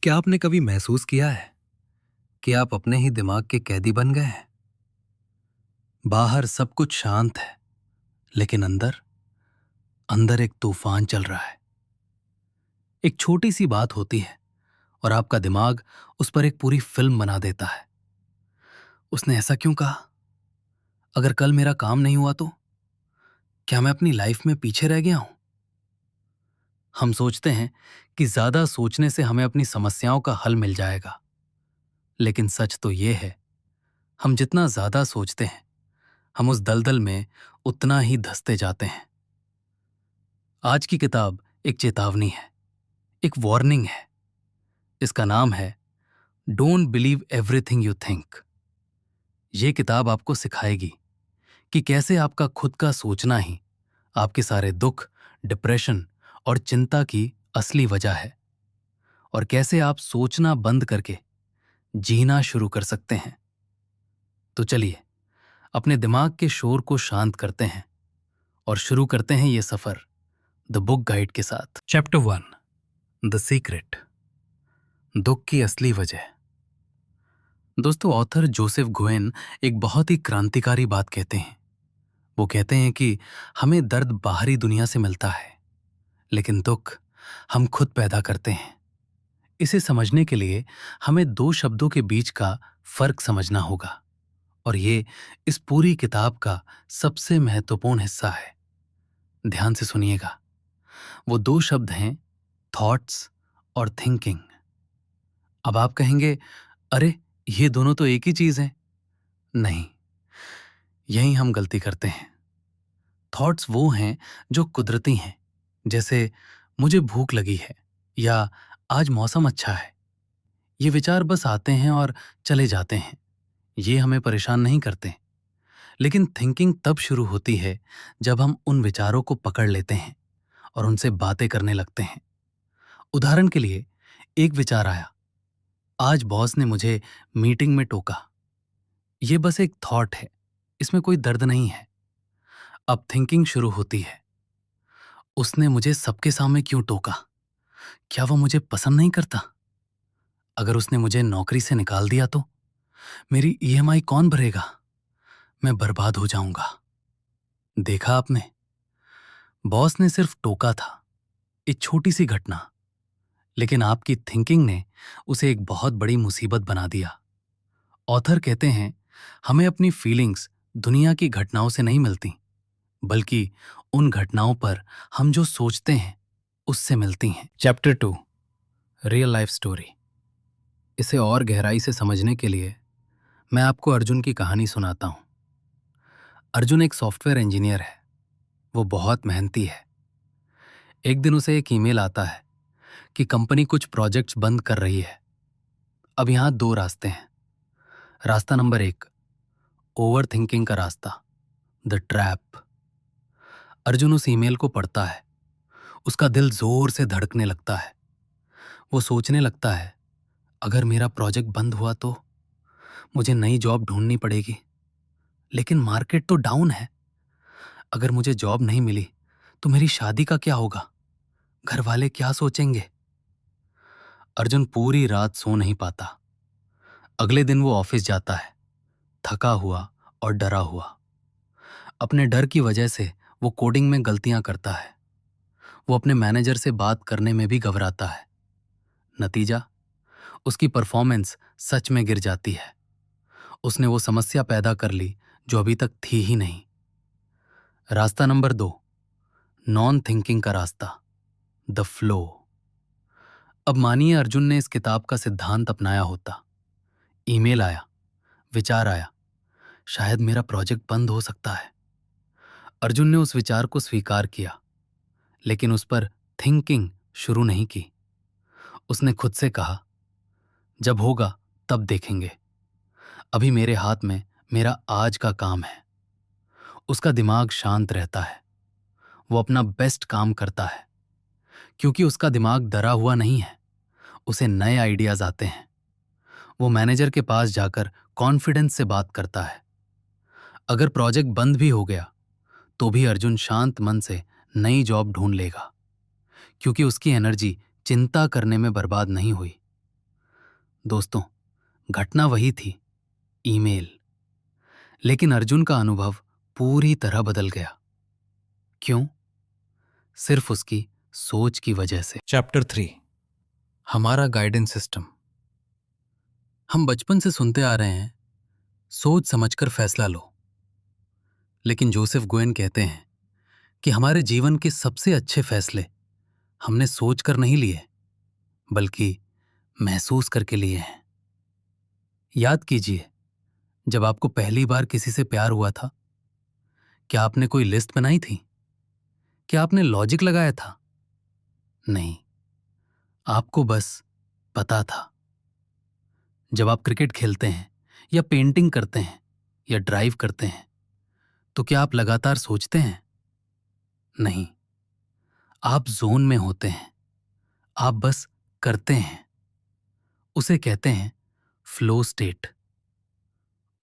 क्या आपने कभी महसूस किया है कि आप अपने ही दिमाग के कैदी बन गए हैं? बाहर सब कुछ शांत है, लेकिन अंदर अंदर एक तूफान चल रहा है। एक छोटी सी बात होती है और आपका दिमाग उस पर एक पूरी फिल्म बना देता है। उसने ऐसा क्यों कहा? अगर कल मेरा काम नहीं हुआ तो? क्या मैं अपनी लाइफ में पीछे रह गया हूं? हम सोचते हैं कि ज्यादा सोचने से हमें अपनी समस्याओं का हल मिल जाएगा, लेकिन सच तो यह है, हम जितना ज्यादा सोचते हैं, हम उस दलदल में उतना ही धंसते जाते हैं। आज की किताब एक चेतावनी है, एक वार्निंग है। इसका नाम है don't believe everything you think. ये किताब आपको सिखाएगी कि कैसे आपका खुद का सोचना ही आपके सारे दुख, डिप्रेशन और चिंता की असली वजह है, और कैसे आप सोचना बंद करके जीना शुरू कर सकते हैं। तो चलिए अपने दिमाग के शोर को शांत करते हैं और शुरू करते हैं ये सफर द बुक गाइड के साथ। चैप्टर 1, द सीक्रेट, दुख की असली वजह। दोस्तों, ऑथर जोसेफ गोएन एक बहुत ही क्रांतिकारी बात कहते हैं। वो कहते हैं कि हमें दर्द बाहरी दुनिया से मिलता है, लेकिन दुख हम खुद पैदा करते हैं। इसे समझने के लिए हमें दो शब्दों के बीच का फर्क समझना होगा, और ये इस पूरी किताब का सबसे महत्वपूर्ण हिस्सा है। ध्यान से सुनिएगा। वो दो शब्द हैं थॉट्स और थिंकिंग। अब आप कहेंगे, अरे ये दोनों तो एक ही चीज हैं। नहीं, यही हम गलती करते हैं। थॉट्स वो हैं जो कुदरती हैं, जैसे मुझे भूख लगी है या आज मौसम अच्छा है। ये विचार बस आते हैं और चले जाते हैं, ये हमें परेशान नहीं करते। लेकिन थिंकिंग तब शुरू होती है जब हम उन विचारों को पकड़ लेते हैं और उनसे बातें करने लगते हैं। उदाहरण के लिए, एक विचार आया, आज बॉस ने मुझे मीटिंग में टोका। ये बस एक थॉट है, इसमें कोई दर्द नहीं है। अब थिंकिंग शुरू होती है, उसने मुझे सबके सामने क्यों टोका? क्या वो मुझे पसंद नहीं करता? अगर उसने मुझे नौकरी से निकाल दिया तो मेरी ईएमआई कौन भरेगा? मैं बर्बाद हो जाऊंगा। देखा आपने, बॉस ने सिर्फ टोका था, एक छोटी सी घटना, लेकिन आपकी थिंकिंग ने उसे एक बहुत बड़ी मुसीबत बना दिया। ऑथर कहते हैं, हमें अपनी फीलिंग्स दुनिया की घटनाओं से नहीं मिलती, बल्कि उन घटनाओं पर हम जो सोचते हैं उससे मिलती हैं। Chapter 2, real life story. इसे और गहराई से समझने के लिए मैं आपको अर्जुन की कहानी सुनाता हूं। अर्जुन एक सॉफ्टवेयर इंजीनियर है। वो बहुत मेहनती है। एक दिन उसे एक ईमेल आता है कि कंपनी कुछ प्रोजेक्ट्स बंद कर रही है। अब यहां दो रास्ते हैं। रास्ता नंबर 1, ओवर थिंकिंग का रास्ता, द ट्रैप। अर्जुन उस ईमेल को पढ़ता है। उसका दिल जोर से धड़कने लगता है। वो सोचने लगता है, अगर मेरा प्रोजेक्ट बंद हुआ तो मुझे नई जॉब ढूंढनी पड़ेगी। लेकिन मार्केट तो डाउन है। अगर मुझे जॉब नहीं मिली तो मेरी शादी का क्या होगा? घर वाले क्या सोचेंगे? अर्जुन पूरी रात सो नहीं पाता। अगले दिन वो ऑफिस जाता है, थका हुआ और डरा हुआ। अपने डर की वजह से वो कोडिंग में गलतियां करता है। वो अपने मैनेजर से बात करने में भी घबराता है। नतीजा, उसकी परफॉर्मेंस सच में गिर जाती है। उसने वो समस्या पैदा कर ली जो अभी तक थी ही नहीं। रास्ता नंबर 2, नॉन थिंकिंग का रास्ता, द फ्लो। अब मानिए अर्जुन ने इस किताब का सिद्धांत अपनाया होता। ईमेल आया, विचार आया, शायद मेरा प्रोजेक्ट बंद हो सकता है। अर्जुन ने उस विचार को स्वीकार किया, लेकिन उस पर थिंकिंग शुरू नहीं की। उसने खुद से कहा, जब होगा तब देखेंगे, अभी मेरे हाथ में मेरा आज का काम है। उसका दिमाग शांत रहता है। वो अपना बेस्ट काम करता है, क्योंकि उसका दिमाग डरा हुआ नहीं है। उसे नए आइडियाज आते हैं। वो मैनेजर के पास जाकर कॉन्फिडेंस से बात करता है। अगर प्रोजेक्ट बंद भी हो गया तो भी अर्जुन शांत मन से नई जॉब ढूंढ लेगा, क्योंकि उसकी एनर्जी चिंता करने में बर्बाद नहीं हुई। दोस्तों, घटना वही थी, ईमेल। लेकिन अर्जुन का अनुभव पूरी तरह बदल गया। क्यों? सिर्फ उसकी सोच की वजह से। चैप्टर 3। हमारा गाइडेंस सिस्टम। हम बचपन से सुनते आ रहे हैं, सोच समझकर फैसला लो। लेकिन जोसेफ गोएन कहते हैं कि हमारे जीवन के सबसे अच्छे फैसले हमने सोचकर नहीं लिए, बल्कि महसूस करके लिए हैं। याद कीजिए, जब आपको पहली बार किसी से प्यार हुआ था, क्या आपने कोई लिस्ट बनाई थी? क्या आपने लॉजिक लगाया था? नहीं, आपको बस पता था। जब आप क्रिकेट खेलते हैं या पेंटिंग करते हैं या ड्राइव करते हैं, तो क्या आप लगातार सोचते हैं? नहीं, आप जोन में होते हैं। आप बस करते हैं। उसे कहते हैं फ्लो स्टेट।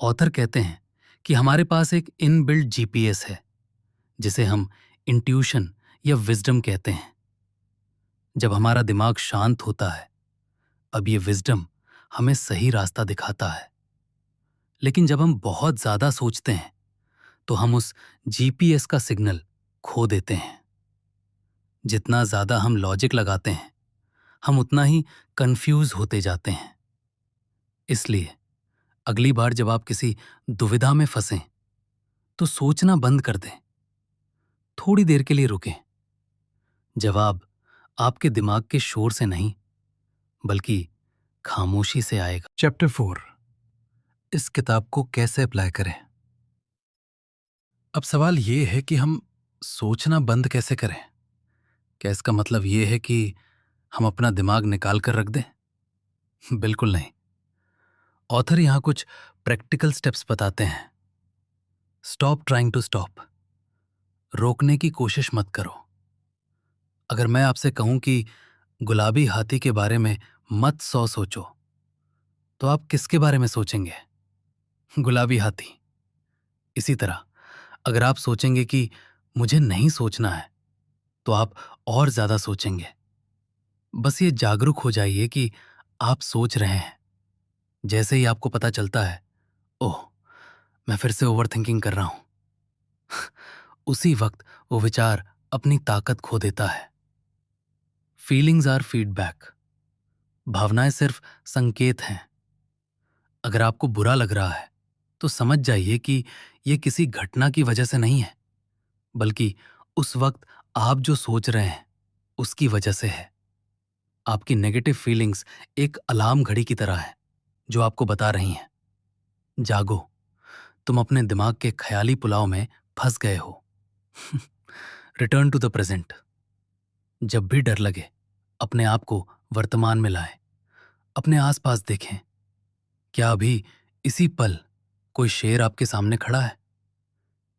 ऑथर कहते हैं कि हमारे पास एक इनबिल्ट जीपीएस है, जिसे हम इंट्यूशन या विजडम कहते हैं। जब हमारा दिमाग शांत होता है, अब ये विजडम हमें सही रास्ता दिखाता है। लेकिन जब हम बहुत ज्यादा सोचते हैं, तो हम उस जीपीएस का सिग्नल खो देते हैं। जितना ज्यादा हम लॉजिक लगाते हैं, हम उतना ही कंफ्यूज होते जाते हैं। इसलिए अगली बार जब आप किसी दुविधा में फंसें, तो सोचना बंद कर दें। थोड़ी देर के लिए रुकें। जवाब आपके दिमाग के शोर से नहीं, बल्कि खामोशी से आएगा। चैप्टर 4। इस किताब को कैसे अप्लाई करें? अब सवाल यह है कि हम सोचना बंद कैसे करें? क्या इसका मतलब यह है कि हम अपना दिमाग निकाल कर रख दें? बिल्कुल नहीं। ऑथर यहां कुछ प्रैक्टिकल स्टेप्स बताते हैं। Stop trying to stop. रोकने की कोशिश मत करो। अगर मैं आपसे कहूं कि गुलाबी हाथी के बारे में मत 100 सोचो, तो आप किसके बारे में सोचेंगे? गुलाबी हाथी। इसी तरह अगर आप सोचेंगे कि मुझे नहीं सोचना है, तो आप और ज्यादा सोचेंगे। बस ये जागरूक हो जाइए कि आप सोच रहे हैं। जैसे ही आपको पता चलता है, ओह, मैं फिर से ओवरथिंकिंग कर रहा हूं, उसी वक्त वो विचार अपनी ताकत खो देता है। Feelings are feedback. भावनाएं सिर्फ संकेत हैं। अगर आपको बुरा लग रहा है, तो समझ जाइए कि यह किसी घटना की वजह से नहीं है, बल्कि उस वक्त आप जो सोच रहे हैं उसकी वजह से है। आपकी नेगेटिव फीलिंग्स एक अलार्म घड़ी की तरह है, जो आपको बता रही हैं, जागो, तुम अपने दिमाग के ख्याली पुलाव में फंस गए हो। Return to the present. जब भी डर लगे, अपने आप को वर्तमान में लाएं। अपने आसपास देखें। क्या अभी इसी पल कोई शेर आपके सामने खड़ा है?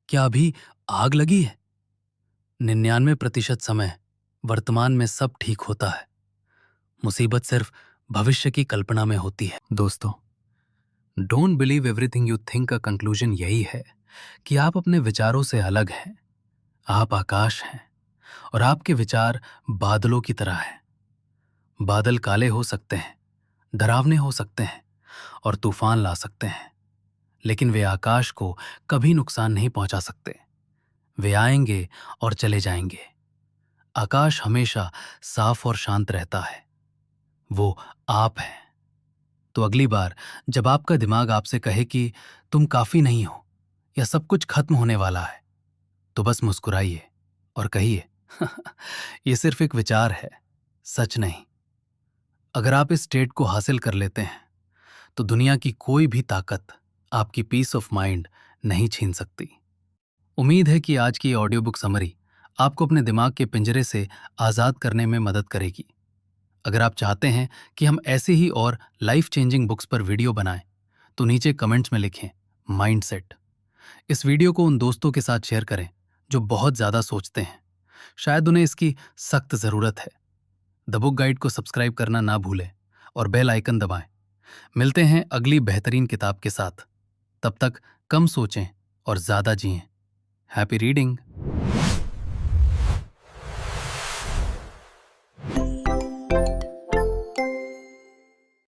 क्या अभी आग लगी है? 99% समय वर्तमान में सब ठीक होता है। मुसीबत सिर्फ भविष्य की कल्पना में होती है। दोस्तों, don't believe everything you think का कंक्लूजन यही है कि आप अपने विचारों से अलग हैं। आप आकाश हैं और आपके विचार बादलों की तरह हैं। बादल काले हो सकते हैं, डरावने हो सकते हैं और तूफान ला सकते हैं, लेकिन वे आकाश को कभी नुकसान नहीं पहुंचा सकते। वे आएंगे और चले जाएंगे। आकाश हमेशा साफ और शांत रहता है। वो आप हैं। तो अगली बार जब आपका दिमाग आपसे कहे कि तुम काफी नहीं हो या सब कुछ खत्म होने वाला है, तो बस मुस्कुराइए और कहिए, ये सिर्फ एक विचार है, सच नहीं। अगर आप इस स्टेट को हासिल कर लेते हैं, तो दुनिया की कोई भी ताकत आपकी पीस ऑफ माइंड नहीं छीन सकती। उम्मीद है कि आज की ऑडियो बुक समरी आपको अपने दिमाग के पिंजरे से आज़ाद करने में मदद करेगी। अगर आप चाहते हैं कि हम ऐसे ही और लाइफ चेंजिंग बुक्स पर वीडियो बनाएं, तो नीचे कमेंट्स में लिखें माइंडसेट। इस वीडियो को उन दोस्तों के साथ शेयर करें जो बहुत ज़्यादा सोचते हैं। शायद उन्हें इसकी सख्त ज़रूरत है। द बुक गाइड को सब्सक्राइब करना ना भूलें और बेल आइकन दबाएं। मिलते हैं अगली बेहतरीन किताब के साथ। तब तक कम सोचें और ज़्यादा जिएं। Happy reading.